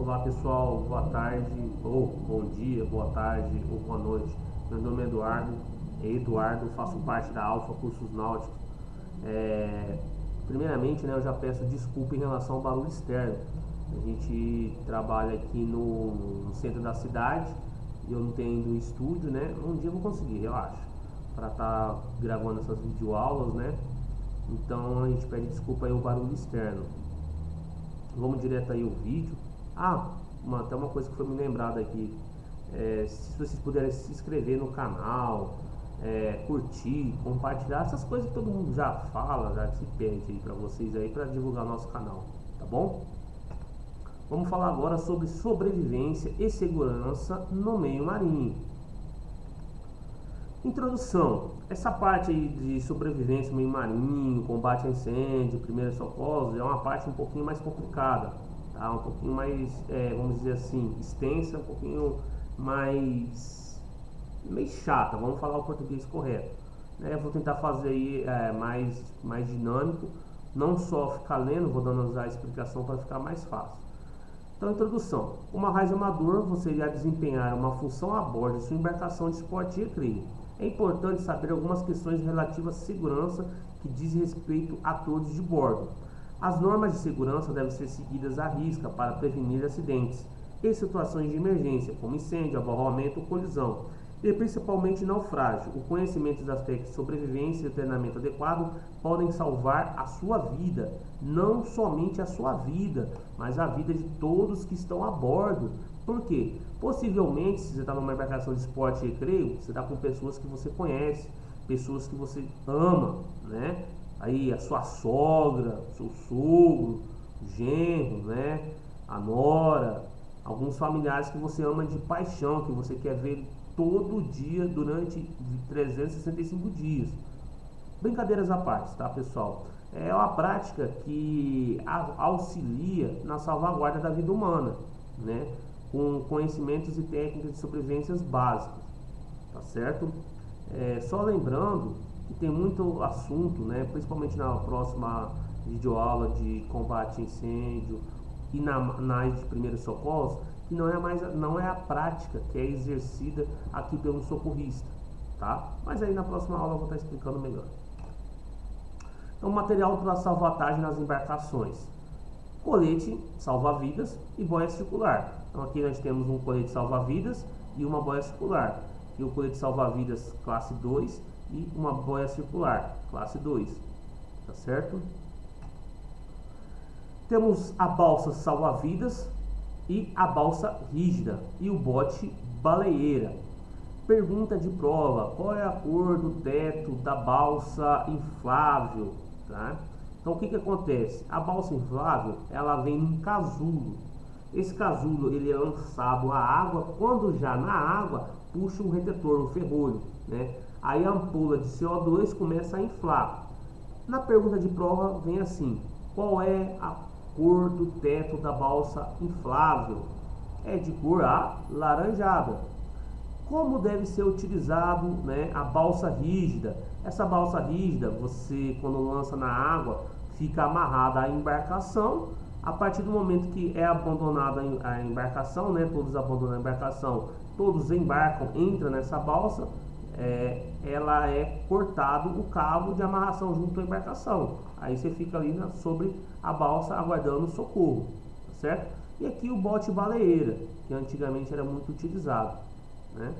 Olá pessoal, boa tarde, ou bom dia, boa tarde ou boa noite. Meu nome é Eduardo, faço parte da Alfa Cursos Náuticos. Primeiramente, eu já peço desculpa em relação ao barulho externo. A gente trabalha aqui no centro da cidade e eu não tenho ainda um estúdio, né? Um dia eu vou conseguir, relaxa, para estar gravando essas videoaulas, né? Então a gente pede desculpa aí o barulho externo. Vamos direto aí ao vídeo. Até uma coisa que foi me lembrada aqui. Se vocês puderem se inscrever no canal, curtir, compartilhar, essas coisas que todo mundo já fala, já se pede aí para vocês aí para divulgar nosso canal, tá bom? Vamos falar agora sobre sobrevivência e segurança no meio marinho. Introdução. Essa parte aí de sobrevivência no meio marinho, combate a incêndio, primeiros socorros, é uma parte um pouquinho mais complicada, tá? Um pouquinho mais, vamos dizer assim, extensa, um pouquinho mais meio chata, vamos falar o português correto, né? Eu vou tentar fazer aí mais dinâmico, não só ficar lendo, vou dando a explicação para ficar mais fácil. Então, introdução. Como radioamador, você irá desempenhar uma função a bordo de sua embarcação de esporte e recreio. É importante saber algumas questões relativas à segurança que diz respeito a todos de bordo. As normas de segurança devem ser seguidas à risca para prevenir acidentes e situações de emergência, como incêndio, abarroamento ou colisão, e principalmente naufrágio. O conhecimento das técnicas de sobrevivência e o treinamento adequado podem salvar a sua vida, não somente a sua vida, mas a vida de todos que estão a bordo. Por quê? Possivelmente, se você está numa embarcação de esporte e recreio, você está com pessoas que você conhece, pessoas que você ama, né? Aí a sua sogra, seu sogro, genro, né? A nora, alguns familiares que você ama de paixão, que você quer ver todo dia durante 365 dias. Brincadeiras à parte, tá, pessoal? É uma prática que auxilia na salvaguarda da vida humana, né? Com conhecimentos e técnicas de sobrevivência básicas, tá certo? Só lembrando que tem muito assunto, né? Principalmente na próxima videoaula de combate a incêndio e na área de primeiros socorros, que não é a prática que é exercida aqui pelo socorrista, tá? Mas aí na próxima aula eu vou estar explicando melhor. Então, material para salvatagem nas embarcações: colete salva-vidas e boia circular. Então aqui nós temos um colete salva-vidas e uma boia circular. E o colete salva-vidas classe 2 e uma boia circular classe 2, tá certo? Temos a balsa salva-vidas e a balsa rígida e o bote baleeira. Pergunta de prova: qual é a cor do teto da balsa inflável? Tá? Então o que acontece? A balsa inflável, ela vem num casulo. Esse casulo ele é lançado à água, quando já na água puxa um retetor, um ferrolho, né? Aí a ampola de CO2 começa a inflar. Na pergunta de prova vem assim: qual é a cor do teto da balsa inflável? É de cor alaranjada. Como deve ser utilizado, né, a balsa rígida? Essa balsa rígida, você quando lança na água, fica amarrada à embarcação. A partir do momento que é abandonada a embarcação, né, todos abandonam a embarcação, todos embarcam, entram nessa balsa, ela é cortado o cabo de amarração junto à embarcação. Aí você fica ali sobre a balsa aguardando o socorro, tá certo? E aqui o bote baleeira, que antigamente era muito utilizado, né?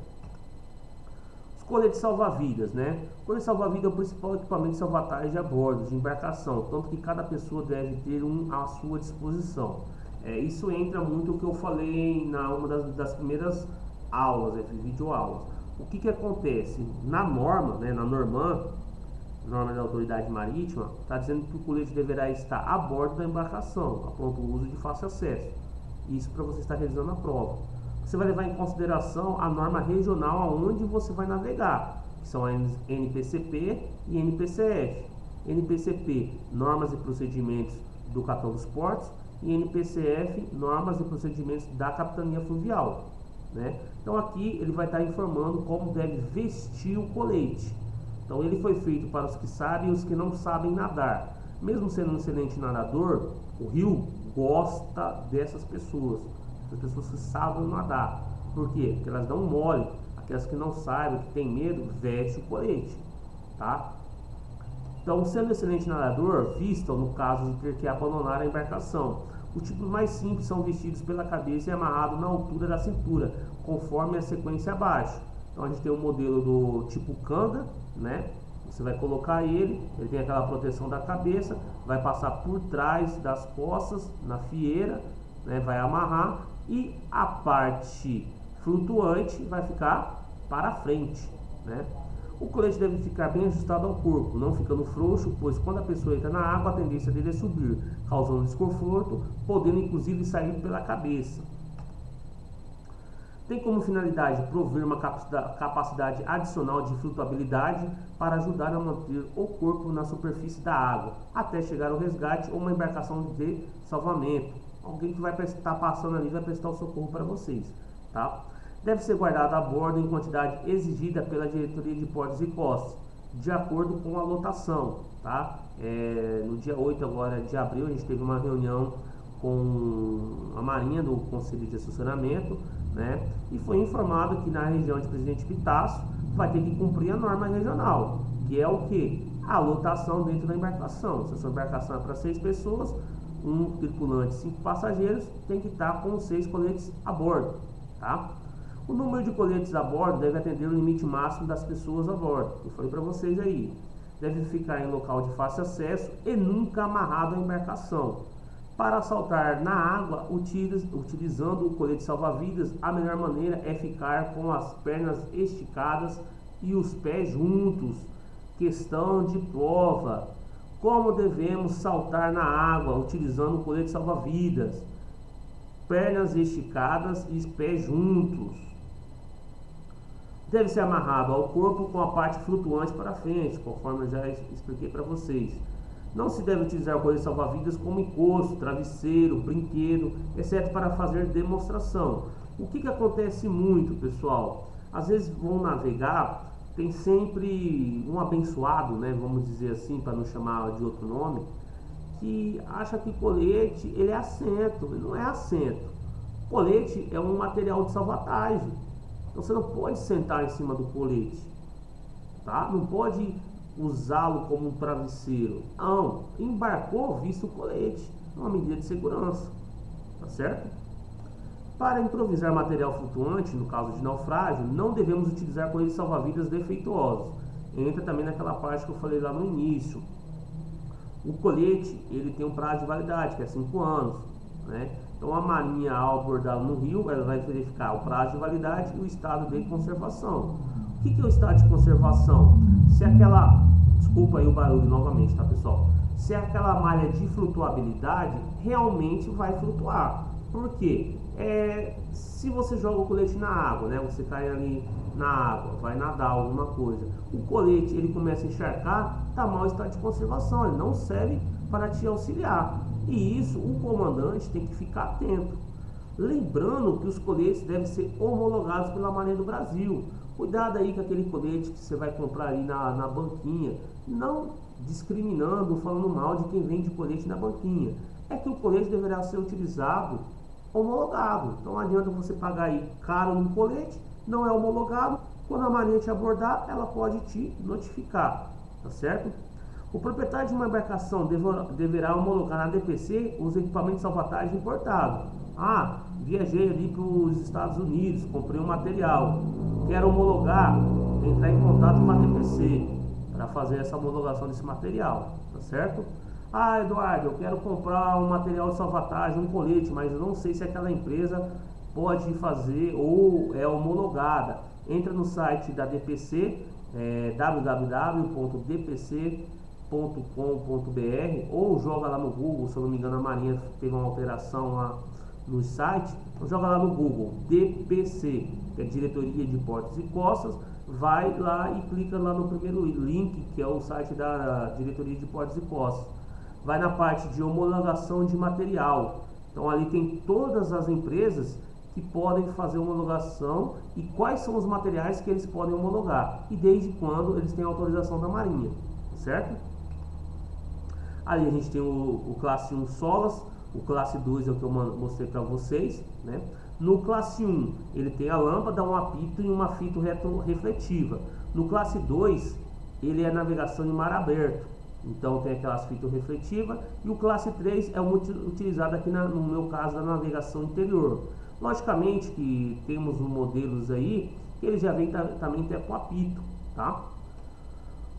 Os coletes salva-vidas, né? O colete salva-vidas é o principal equipamento de salvatagem a bordo de embarcação, tanto que cada pessoa deve ter um à sua disposição. Isso entra muito o que eu falei na uma das primeiras aulas, videoaulas. O que acontece? Na norma, né, na norma da autoridade marítima, está dizendo que o colete deverá estar a bordo da embarcação, a pronto uso de fácil acesso. Isso para você estar realizando a prova. Você vai levar em consideração a norma regional aonde você vai navegar, que são a NPCP e NPCF. NPCP, normas e procedimentos do Capitão dos Portos, e NPCF, normas e procedimentos da Capitania Fluvial, né? Então aqui ele vai estar informando como deve vestir o colete. Então ele foi feito para os que sabem e os que não sabem nadar. Mesmo sendo um excelente nadador, o rio gosta dessas pessoas, as pessoas que sabem nadar. Por quê? Porque elas dão mole. Aquelas que não sabem, que tem medo, veste o colete, tá? Então, sendo excelente nadador, vistam no caso de ter que abandonar a embarcação. Os tipos mais simples são vestidos pela cabeça e amarrados na altura da cintura, conforme a sequência abaixo. Então, a gente tem o modelo do tipo canga, né? Você vai colocar ele tem aquela proteção da cabeça, vai passar por trás das costas, na fieira, né? Vai amarrar e a parte flutuante vai ficar para frente, né? O colete deve ficar bem ajustado ao corpo, não ficando frouxo, pois quando a pessoa entra na água, a tendência dele é subir, causando desconforto, podendo inclusive sair pela cabeça. Tem como finalidade prover uma capacidade adicional de flutuabilidade para ajudar a manter o corpo na superfície da água, até chegar ao resgate ou uma embarcação de salvamento. Alguém que vai estar passando ali vai prestar o socorro para vocês, tá? Deve ser guardado a bordo em quantidade exigida pela Diretoria de Portos e Costas, de acordo com a lotação, tá? No dia 8 agora de abril, a gente teve uma reunião com a Marinha do Conselho de Assessoramento, né? E foi informado que na região de Presidente Pitácio vai ter que cumprir a norma regional, que é o que? A lotação dentro da embarcação. Se a sua embarcação é para 6 pessoas, um tripulante e 5 passageiros, tem que estar com 6 coletes a bordo, tá? O número de coletes a bordo deve atender o limite máximo das pessoas a bordo. Eu falei para vocês aí. Deve ficar em local de fácil acesso e nunca amarrado à embarcação. Para saltar na água, utilizando o colete salva-vidas, a melhor maneira é ficar com as pernas esticadas e os pés juntos. Questão de prova. Como devemos saltar na água utilizando o colete salva-vidas? Pernas esticadas e pés juntos. Deve ser amarrado ao corpo com a parte flutuante para frente, conforme eu já expliquei para vocês. Não se deve utilizar o colete salva-vidas como encosto, travesseiro, brinquedo, exceto para fazer demonstração. O que acontece muito, pessoal? Às vezes vão navegar, tem sempre um abençoado, né, vamos dizer assim, para não chamar de outro nome, que acha que colete ele é assento. Ele não é assento. Colete é um material de salvatagem. Então você não pode sentar em cima do colete, tá? Não pode usá-lo como um travesseiro. Não, embarcou, vista o colete, é uma medida de segurança, tá certo? Para improvisar material flutuante, no caso de naufrágio, não devemos utilizar coletes salva-vidas defeituosos. Entra também naquela parte que eu falei lá no início. O colete, ele tem um prazo de validade, que é 5 anos, né? Então a Marinha, ao abordá-lo no rio, ela vai verificar o prazo de validade e o estado de conservação. O que é o estado de conservação? Se aquela, desculpa aí o barulho novamente, tá, pessoal? Se aquela malha de flutuabilidade realmente vai flutuar. Por quê? Se você joga o colete na água, né? Você cai ali na água, vai nadar alguma coisa. O colete, ele começa a encharcar, tá mal estado de conservação, ele não serve para te auxiliar. E isso o comandante tem que ficar atento. Lembrando que os coletes devem ser homologados pela Marinha do Brasil. Cuidado aí com aquele colete que você vai comprar aí na banquinha. Não discriminando, falando mal de quem vende colete na banquinha. É que o colete deverá ser utilizado homologado. Então não adianta você pagar aí caro no colete, não é homologado. Quando a Marinha te abordar, ela pode te notificar, tá certo? O proprietário de uma embarcação deverá homologar na DPC os equipamentos de salvatagem importados. Ah, viajei ali para os Estados Unidos, comprei um material, quero homologar, entrar em contato com a DPC para fazer essa homologação desse material, tá certo? Ah, Eduardo, eu quero comprar um material de salvatagem, um colete, mas eu não sei se aquela empresa pode fazer ou é homologada. Entra no site da DPC, www.dpc.com.br, ou joga lá no Google. Se eu não me engano, a Marinha teve uma alteração lá no site, então joga lá no Google DPC, que é Diretoria de Portos e Costas, vai lá e clica lá no primeiro link, que é o site da Diretoria de Portos e Costas, vai na parte de homologação de material. Então ali tem todas as empresas que podem fazer homologação e quais são os materiais que eles podem homologar e desde quando eles têm autorização da Marinha, certo? Ali a gente tem o classe 1 solas, O classe 2 é o que eu mostrei para vocês, né? No classe 1, ele tem a lâmpada, um apito e uma fita retrorefletiva. No classe 2, ele é navegação em mar aberto. Então tem aquelas fitas refletivas. E o classe 3 é utilizado aqui no meu caso da navegação interior. Logicamente que temos modelos aí que ele já vem também com apito, tá?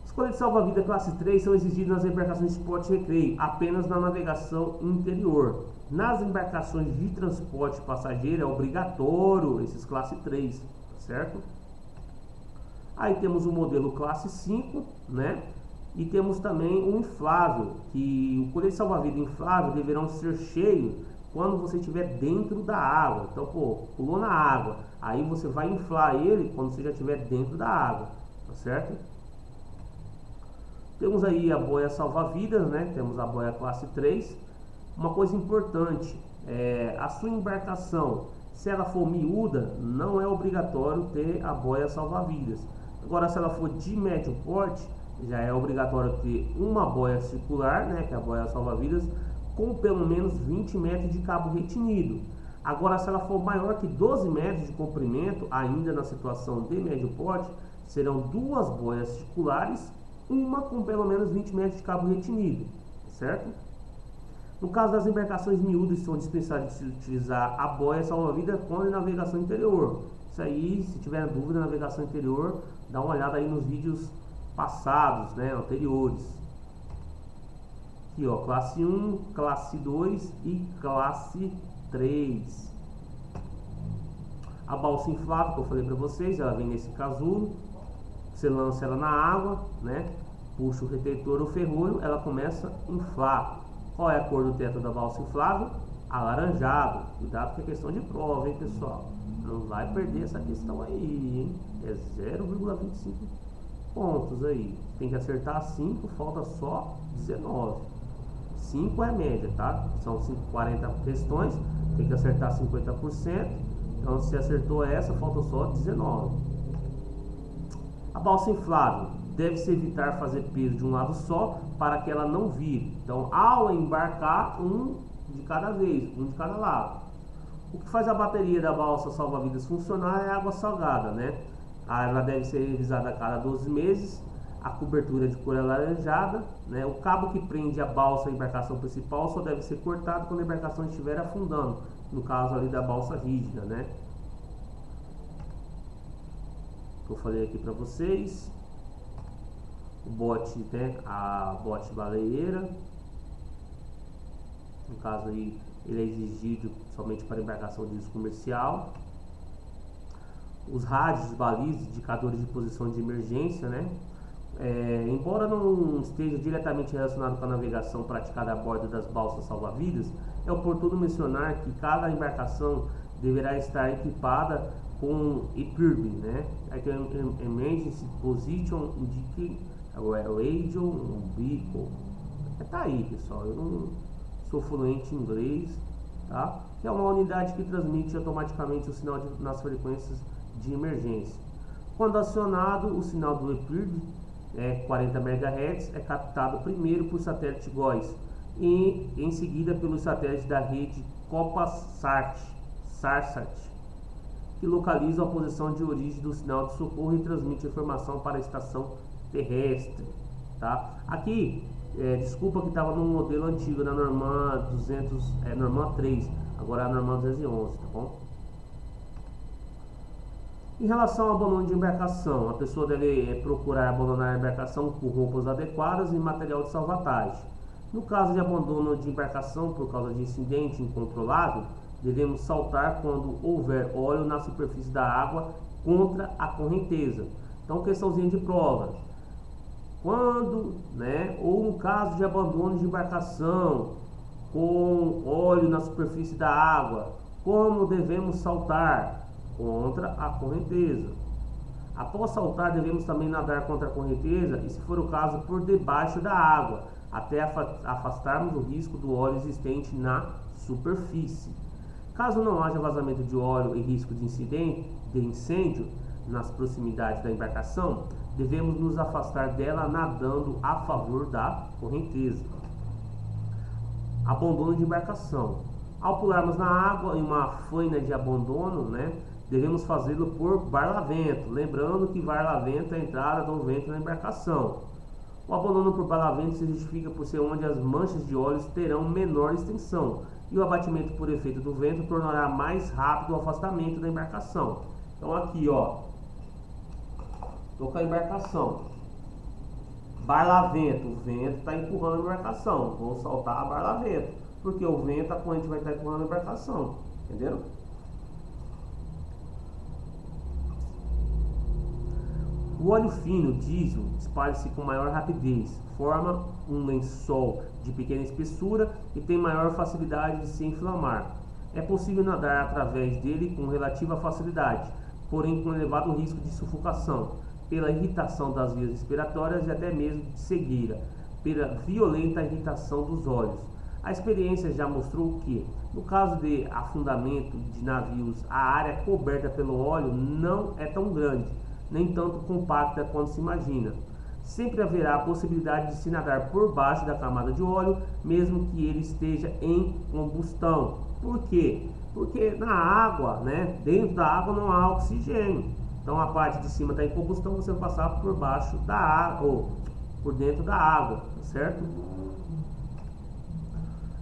Os coletes salva-vida classe 3 são exigidos nas embarcações de esporte e recreio, apenas na navegação interior. Nas embarcações de transporte passageiro é obrigatório esses classe 3, tá certo? Aí temos o modelo classe 5, né? E temos também o inflável, que o colete salva-vida inflável deverão ser cheio quando você estiver dentro da água. Então, pulou na água, aí você vai inflar ele quando você já estiver dentro da água, tá certo? Temos aí a boia salva-vidas, né? Temos a boia classe 3. Uma coisa importante, a sua embarcação, se ela for miúda, não é obrigatório ter a boia salva-vidas. Agora, se ela for de médio porte, já é obrigatório ter uma boia circular, né? Que é a boia salva-vidas, com pelo menos 20 metros de cabo retinido. Agora, se ela for maior que 12 metros de comprimento, ainda na situação de médio porte, serão duas boias circulares, uma com pelo menos 20 metros de cabo retinido, certo? No caso das embarcações miúdas, são dispensadas de utilizar a boia salva-vida quando em navegação interior. Isso aí, se tiver dúvida na navegação interior, dá uma olhada aí nos vídeos passados, né, anteriores. Aqui, ó, classe 1, classe 2 e classe 3. A balsa inflável que eu falei para vocês, ela vem nesse casulo. Você lança ela na água, né? Puxa o retentor ou ferrolho, ela começa a inflar. Qual é a cor do teto da balsa inflável? Alaranjado. Cuidado que é questão de prova, hein, pessoal? Não vai perder essa questão aí, hein? É 0,25 pontos aí. Tem que acertar 5, falta só 19. 5 é a média, tá? São 40 questões, tem que acertar 50%. Então, se acertou essa, falta só 19. A balsa inflável deve-se evitar fazer peso de um lado só para que ela não vire. Então, ao embarcar, um de cada vez, um de cada lado. O que faz a bateria da balsa salva-vidas funcionar é a água salgada, né? Ela deve ser revisada a cada 12 meses. A cobertura de cor alaranjada, né? O cabo que prende a balsa à embarcação principal só deve ser cortado quando a embarcação estiver afundando. No caso ali da balsa rígida, né? Eu falei aqui para vocês, o bote, né, a bote baleeira, no caso aí ele é exigido somente para embarcação de uso comercial. Os rádios, balizas, indicadores de posição de emergência, né? Embora não esteja diretamente relacionado com a navegação praticada a bordo das balsas salva-vidas, é oportuno mencionar que cada embarcação deverá estar equipada com EPIRB, né? Aí tem Emergency Position Indicator, Radio, Vehicle. Tá aí, pessoal. Eu não sou fluente em inglês, tá? Que é uma unidade que transmite automaticamente o sinal nas frequências de emergência. Quando acionado, o sinal do EPIRB 40 MHz é captado primeiro por satélite GOES e em seguida pelos satélites da rede COPASAT, que localizam a posição de origem do sinal de socorro e transmite informação para a estação terrestre, tá? Aqui, desculpa que estava no modelo antigo, na Norman 200, Norman 3, agora é a Norman 211, tá bom? Em relação ao abandono de embarcação, a pessoa deve procurar abandonar a embarcação com roupas adequadas e material de salvatagem. No caso de abandono de embarcação por causa de incidente incontrolável, devemos saltar quando houver óleo na superfície da água contra a correnteza. Então, questãozinha de prova. Quando, né, ou no caso de abandono de embarcação com óleo na superfície da água, como devemos saltar? Contra a correnteza. Após saltar, devemos também nadar contra a correnteza e, se for o caso, por debaixo da água, até afastarmos o risco do óleo existente na superfície. Caso não haja vazamento de óleo e risco de incêndio nas proximidades da embarcação, devemos nos afastar dela nadando a favor da correnteza. Abandono de embarcação. Ao pularmos na água em uma faina de abandono, né, devemos fazê-lo por barlavento, lembrando que barlavento é a entrada do vento na embarcação. O abandono por barlavento se justifica por ser onde as manchas de óleos terão menor extensão, e o abatimento por efeito do vento tornará mais rápido o afastamento da embarcação. Então aqui, ó, estou com a embarcação. Barlavento, o vento está empurrando a embarcação. Vou soltar a barlavento, porque o vento, a corrente vai estar empurrando a embarcação. Entenderam? O óleo fino, diesel, espalha-se com maior rapidez, forma um lençol de pequena espessura e tem maior facilidade de se inflamar. É possível nadar através dele com relativa facilidade, porém com elevado risco de sufocação, pela irritação das vias respiratórias e até mesmo de cegueira, pela violenta irritação dos olhos. A experiência já mostrou que, no caso de afundamento de navios, a área coberta pelo óleo não é tão grande, nem tanto compacta quanto se imagina. Sempre haverá a possibilidade de se nadar por baixo da camada de óleo, mesmo que ele esteja em combustão. Por quê? Porque na água, né, dentro da água não há oxigênio. Então a parte de cima está em combustão, você vai passar por baixo da água, ou por dentro da água, tá certo?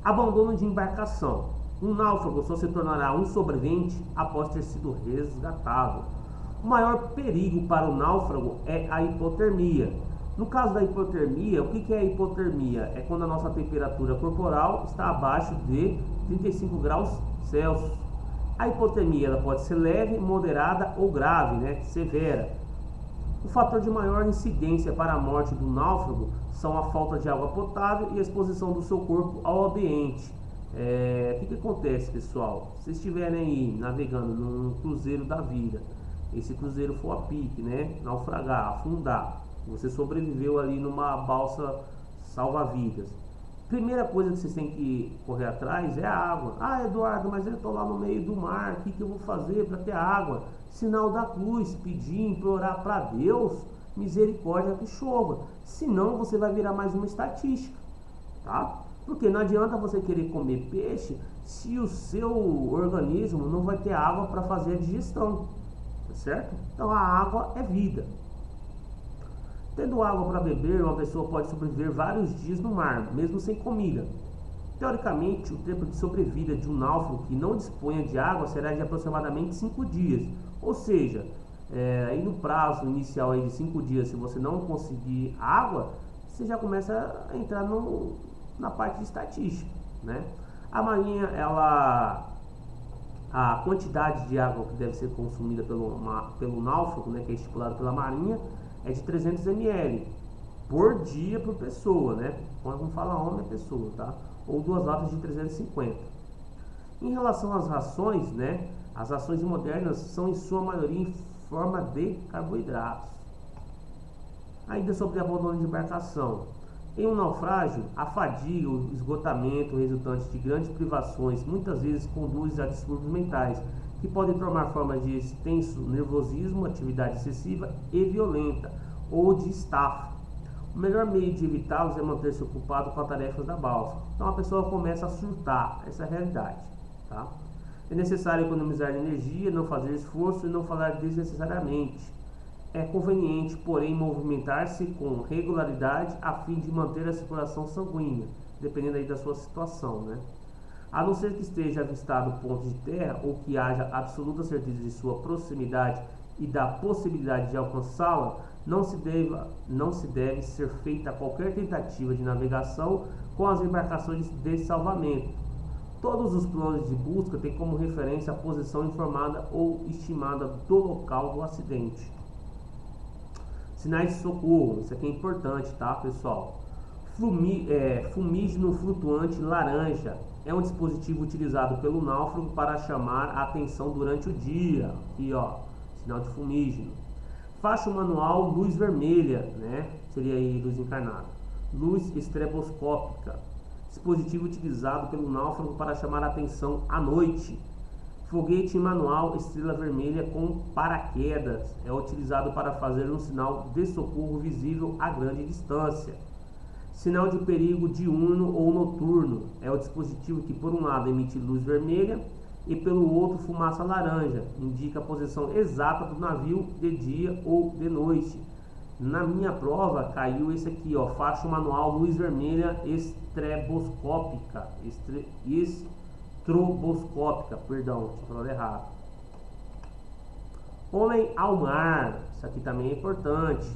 Abandono de embarcação. Um náufrago só se tornará um sobrevivente após ter sido resgatado. O maior perigo para o náufrago é a hipotermia. No caso da hipotermia, o que é a hipotermia? É quando a nossa temperatura corporal está abaixo de 35 graus Celsius. A hipotermia ela pode ser leve, moderada ou grave, né? Severa. O fator de maior incidência para a morte do náufrago são a falta de água potável e a exposição do seu corpo ao ambiente. O que acontece, pessoal? Se vocês estiverem aí navegando num cruzeiro da vida, esse cruzeiro for a pique, né? Naufragar, afundar, você sobreviveu ali numa balsa salva-vidas. Primeira coisa que vocês têm que correr atrás é a água. Ah, Eduardo, mas eu estou lá no meio do mar, o que eu vou fazer para ter água? Sinal da cruz, pedir, implorar para Deus misericórdia que chova. Senão você vai virar mais uma estatística, tá? Porque não adianta você querer comer peixe se o seu organismo não vai ter água para fazer a digestão, tá certo? Então a água é vida. Tendo água para beber, uma pessoa pode sobreviver vários dias no mar, mesmo sem comida. Teoricamente, o tempo de sobrevida de um náufrago que não disponha de água será de aproximadamente 5 dias. Ou seja, aí no prazo inicial aí de 5 dias, se você não conseguir água, você já começa a entrar na parte de estatística, né? A marinha, a quantidade de água que deve ser consumida pelo náufrago, né, que é estipulado pela marinha, é de 300 ml por dia por pessoa, né? Quando fala homem é pessoa, tá? Ou 2 latas de 350. Em relação às rações, né? As rações modernas são em sua maioria em forma de carboidratos. Ainda sobre abandono de embarcação. Em um naufrágio, a fadiga, o esgotamento resultante de grandes privações muitas vezes conduz a distúrbios mentais, que podem tomar forma de extenso nervosismo, atividade excessiva e violenta, ou de estafa. O melhor meio de evitá-los é manter-se ocupado com as tarefas da balsa. Então a pessoa começa a surtar, essa é a realidade, tá? É necessário economizar energia, não fazer esforço e não falar desnecessariamente. É conveniente, porém, movimentar-se com regularidade a fim de manter a circulação sanguínea, dependendo aí da sua situação, né? A não ser que esteja avistado ponto de terra ou que haja absoluta certeza de sua proximidade e da possibilidade de alcançá-la, não se deve ser feita qualquer tentativa de navegação com as embarcações de salvamento. Todos os planos de busca têm como referência a posição informada ou estimada do local do acidente. Sinais de socorro, isso aqui é importante, tá, pessoal? Fumígeno flutuante laranja é um dispositivo utilizado pelo náufrago para chamar a atenção durante o dia. Aqui, ó, sinal de fumígeno. Faixa manual, luz vermelha, né? Seria aí luz encarnada. Luz estroboscópica, dispositivo utilizado pelo náufrago para chamar a atenção à noite. Foguete manual, estrela vermelha com paraquedas, é utilizado para fazer um sinal de socorro visível a grande distância. Sinal de perigo diurno ou noturno é o dispositivo que, por um lado, emite luz vermelha e, pelo outro, fumaça laranja. Indica a posição exata do navio de dia ou de noite. Na minha prova caiu esse aqui, ó, faixa manual luz vermelha estroboscópica, perdão, tinha falado errado. Homem ao mar, isso aqui também é importante.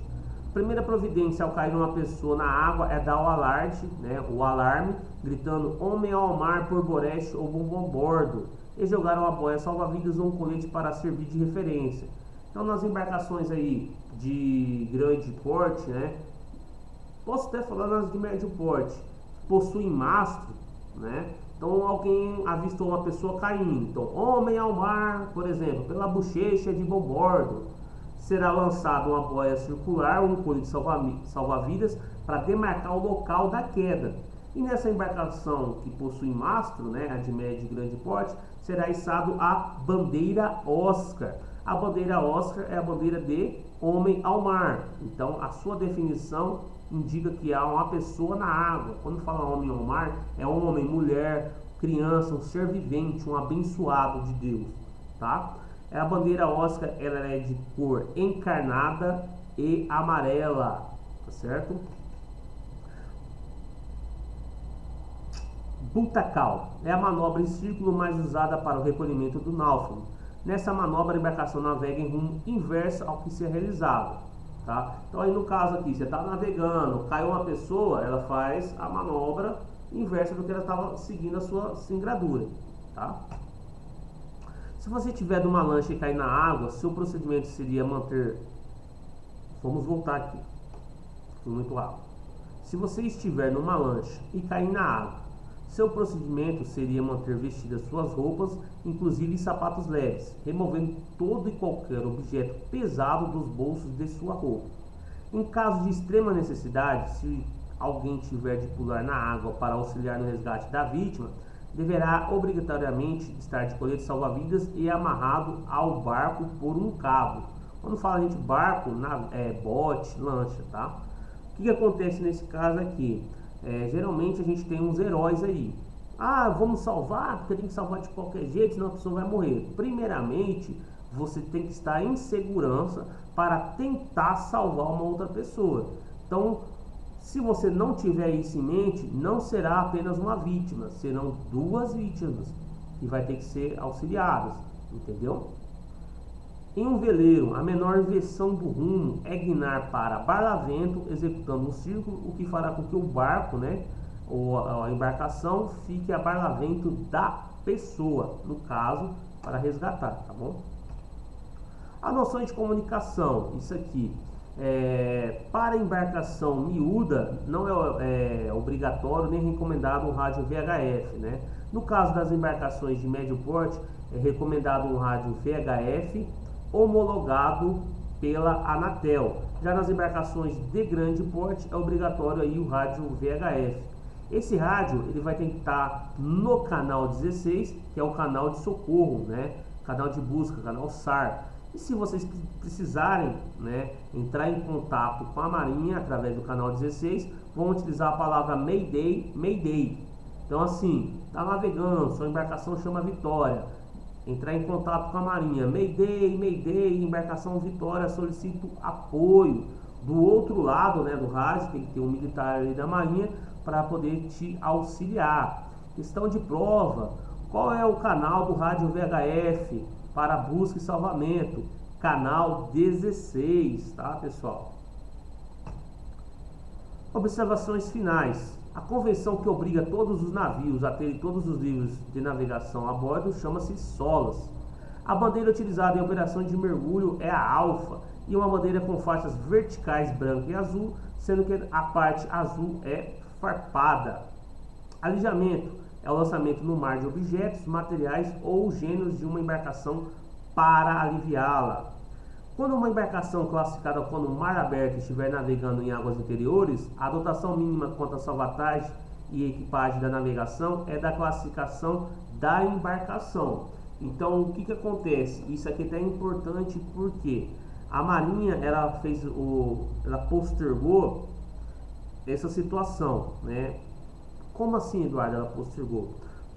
Primeira providência ao cair uma pessoa na água é dar o alarde, né, o alarme, gritando homem ao mar por boreste ou bombordo, e jogar uma boia salva-vidas ou um colete para servir de referência. Então, nas embarcações aí de grande porte, né, posso até falar nas de médio porte, possuem mastro, né, então alguém avistou uma pessoa caindo, então homem ao mar, por exemplo, pela bochecha de bombordo, será lançada uma boia circular ou um colete salva-vidas para demarcar o local da queda. E nessa embarcação que possui mastro, né, a de médio e grande porte, será içado a bandeira Oscar. A bandeira Oscar é a bandeira de homem ao mar. Então, a sua definição indica que há uma pessoa na água. Quando fala homem ao mar, é homem, mulher, criança, um ser vivente, um abençoado de Deus, tá? A bandeira Oscar, ela é de cor encarnada e amarela, tá certo? Butacal é a manobra em círculo mais usada para o recolhimento do náufrago. Nessa manobra, a embarcação navega em rumo inverso ao que se é realizado, tá? Então, aí no caso aqui, você está navegando, caiu uma pessoa, ela faz a manobra inversa do que ela estava seguindo a sua singradura, tá? Se você estiver numa lancha e cair na água, seu procedimento seria manter... Vamos voltar aqui. Foi muito rápido. Se você estiver numa lancha e cair na água, seu procedimento seria manter vestidas suas roupas, inclusive sapatos leves, removendo todo e qualquer objeto pesado dos bolsos de sua roupa. Em caso de extrema necessidade, se alguém tiver de pular na água para auxiliar no resgate da vítima, deverá obrigatoriamente estar de colete salva-vidas e amarrado ao barco por um cabo. Quando fala a gente barco, bote, lancha, tá? O que acontece nesse caso aqui? Geralmente a gente tem uns heróis aí. Ah, vamos salvar, porque tem que salvar de qualquer jeito, senão a pessoa vai morrer. Primeiramente, você tem que estar em segurança para tentar salvar uma outra pessoa. Então, se você não tiver isso em mente, não será apenas uma vítima, serão duas vítimas que vai ter que ser auxiliadas, entendeu? Em um veleiro, a menor inversão do rumo é guinar para barlavento, executando um círculo, o que fará com que o barco, né, ou a embarcação, fique a barlavento da pessoa, no caso, para resgatar, tá bom? A noção de comunicação, isso aqui. Para embarcação miúda não é obrigatório nem recomendado um rádio VHF, né? No caso das embarcações de médio porte, é recomendado um rádio VHF homologado pela Anatel. Já nas embarcações de grande porte é obrigatório aí o rádio VHF. Esse rádio ele vai ter que estar no canal 16, que é o canal de socorro, né? Canal de busca, canal SAR. E se vocês precisarem, né, entrar em contato com a Marinha através do canal 16, vão utilizar a palavra Mayday, Mayday. Então assim, está navegando, sua embarcação chama Vitória, entrar em contato com a Marinha, Mayday, Mayday, embarcação Vitória, solicito apoio. Do outro lado, né, do rádio, tem que ter um militar ali da Marinha para poder te auxiliar. Questão de prova, qual é o canal do rádio VHF para busca e salvamento? Canal 16, tá, pessoal? Observações finais. A convenção que obriga todos os navios a terem todos os livros de navegação a bordo chama-se SOLAS. A bandeira utilizada em operações de mergulho é a alfa e uma bandeira com faixas verticais branca e azul, sendo que a parte azul é farpada. Alijamento é o lançamento no mar de objetos, materiais ou gêneros de uma embarcação para aliviá-la. Quando uma embarcação classificada como mar aberto estiver navegando em águas interiores, a dotação mínima quanto à salvatagem e equipagem da navegação é da classificação da embarcação. Então, o que acontece? Isso aqui é até importante porque a Marinha ela postergou essa situação, né? Como assim, Eduardo, ela postergou?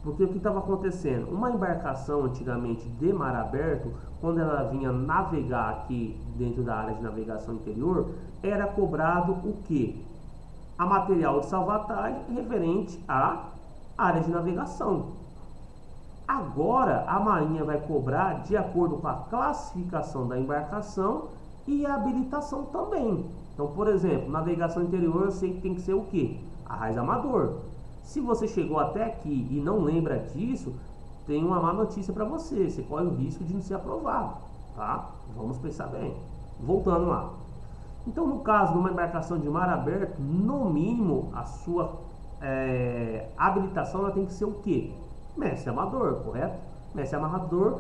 Porque o que estava acontecendo? Uma embarcação antigamente de mar aberto, quando ela vinha navegar aqui dentro da área de navegação interior, era cobrado o quê? A material de salvatagem referente à área de navegação. Agora a Marinha vai cobrar de acordo com a classificação da embarcação e a habilitação também. Então, por exemplo, navegação interior eu sei que tem que ser o quê? Arraiz amador. Se você chegou até aqui e não lembra disso, tem uma má notícia para você. Você corre o risco de não ser aprovado, tá? Vamos pensar bem. Voltando lá. Então, no caso de uma embarcação de mar aberto, no mínimo a sua habilitação ela tem que ser o quê? Mestre amador, correto? Mestre amador,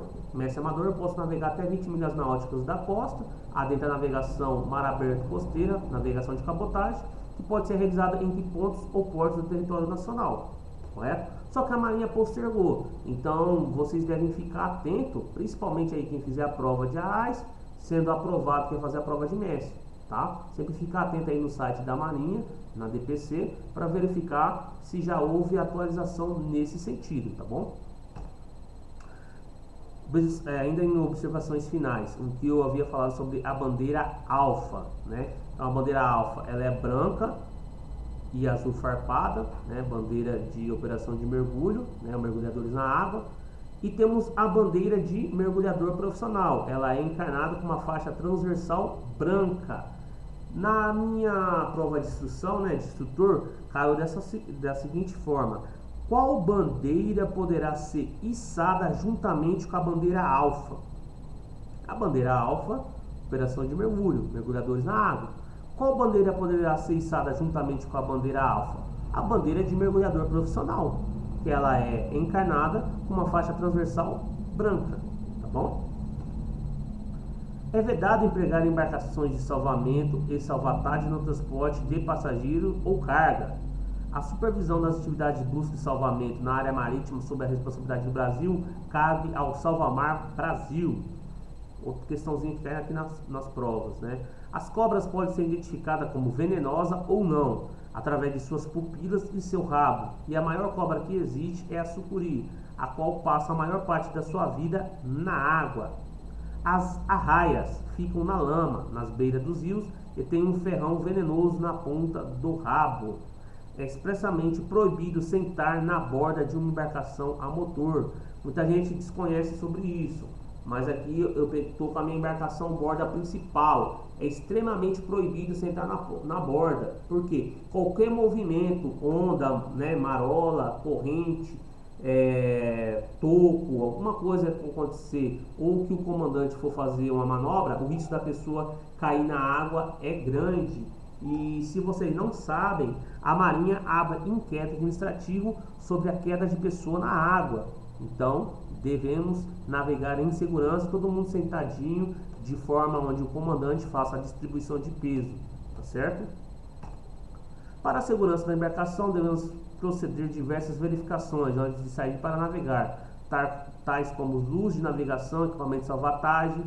eu posso navegar até 20 milhas náuticas da costa, adentro da navegação mar aberto costeira, navegação de cabotagem, que pode ser realizada entre pontos ou portos do território nacional, correto? Só que a Marinha postergou, então vocês devem ficar atentos, principalmente aí quem fizer a prova de arraiz, sendo aprovado quem fazer a prova de mestre, tá? Sempre ficar atento aí no site da Marinha, na DPC, para verificar se já houve atualização nesse sentido, tá bom? Ainda em observações finais, o que eu havia falado sobre a bandeira alfa, né? Então, a bandeira alfa, ela é branca e azul farpada, né? Bandeira de operação de mergulho, né? Mergulhadores na água. E temos a bandeira de mergulhador profissional, ela é encarnada com uma faixa transversal branca. Na minha prova de instrução, né, de instrutor, caiu da seguinte forma: qual bandeira poderá ser içada juntamente com a bandeira alfa? A bandeira alfa, operação de mergulho, mergulhadores na água. Qual bandeira poderá ser içada juntamente com a bandeira alfa? A bandeira de mergulhador profissional, que ela é encarnada com uma faixa transversal branca, tá bom? É vedado empregar embarcações de salvamento e salvatagem no transporte de passageiro ou carga. A supervisão das atividades de busca e salvamento na área marítima sob a responsabilidade do Brasil cabe ao Salvamar Brasil. Outra questãozinha que cai aqui nas provas, né? As cobras podem ser identificadas como venenosas ou não, através de suas pupilas e seu rabo. E a maior cobra que existe é a sucuri, a qual passa a maior parte da sua vida na água. As arraias ficam na lama, nas beiras dos rios, e tem um ferrão venenoso na ponta do rabo. É expressamente proibido sentar na borda de uma embarcação a motor. Muita gente desconhece sobre isso, mas aqui eu estou com a minha embarcação borda principal. É extremamente proibido sentar na borda, porque qualquer movimento, onda, né, marola, corrente, toco, alguma coisa que acontecer, ou que o comandante for fazer uma manobra, o risco da pessoa cair na água é grande. E se vocês não sabem, a Marinha abre inquérito administrativo sobre a queda de pessoa na água. Então, devemos navegar em segurança, todo mundo sentadinho, de forma onde o comandante faça a distribuição de peso, tá certo? Para a segurança da embarcação, devemos proceder diversas verificações antes de sair para navegar, tais como luz de navegação, equipamento de salvatagem,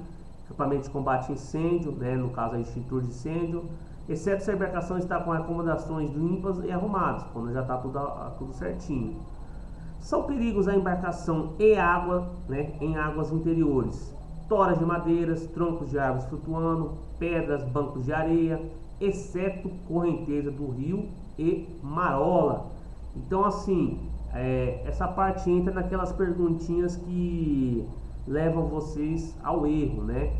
equipamento de combate a incêndio, né, no caso a extintor de incêndio, exceto se a embarcação está com acomodações limpas e arrumadas, quando já está tudo certinho. São perigos a embarcação e água, né, em águas interiores: toras de madeiras, troncos de árvores flutuando, pedras, bancos de areia, exceto correnteza do rio e marola. Então, assim, essa parte entra naquelas perguntinhas que levam vocês ao erro, né?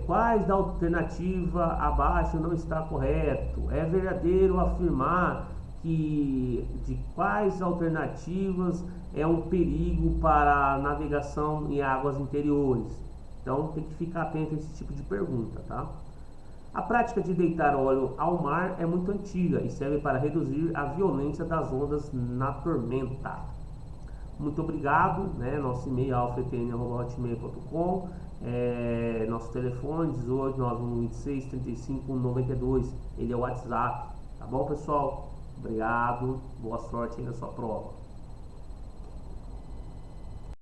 Quais da alternativa abaixo não está correto? É verdadeiro afirmar que de quais alternativas é um perigo para a navegação em águas interiores? Então tem que ficar atento a esse tipo de pergunta, tá? A prática de deitar óleo ao mar é muito antiga e serve para reduzir a violência das ondas na tormenta. Muito obrigado, né? Nosso e-mail alfetn@hotmail.com, nosso telefone 18 9126 3592, ele é o WhatsApp, tá bom, pessoal? Obrigado, boa sorte aí na sua prova.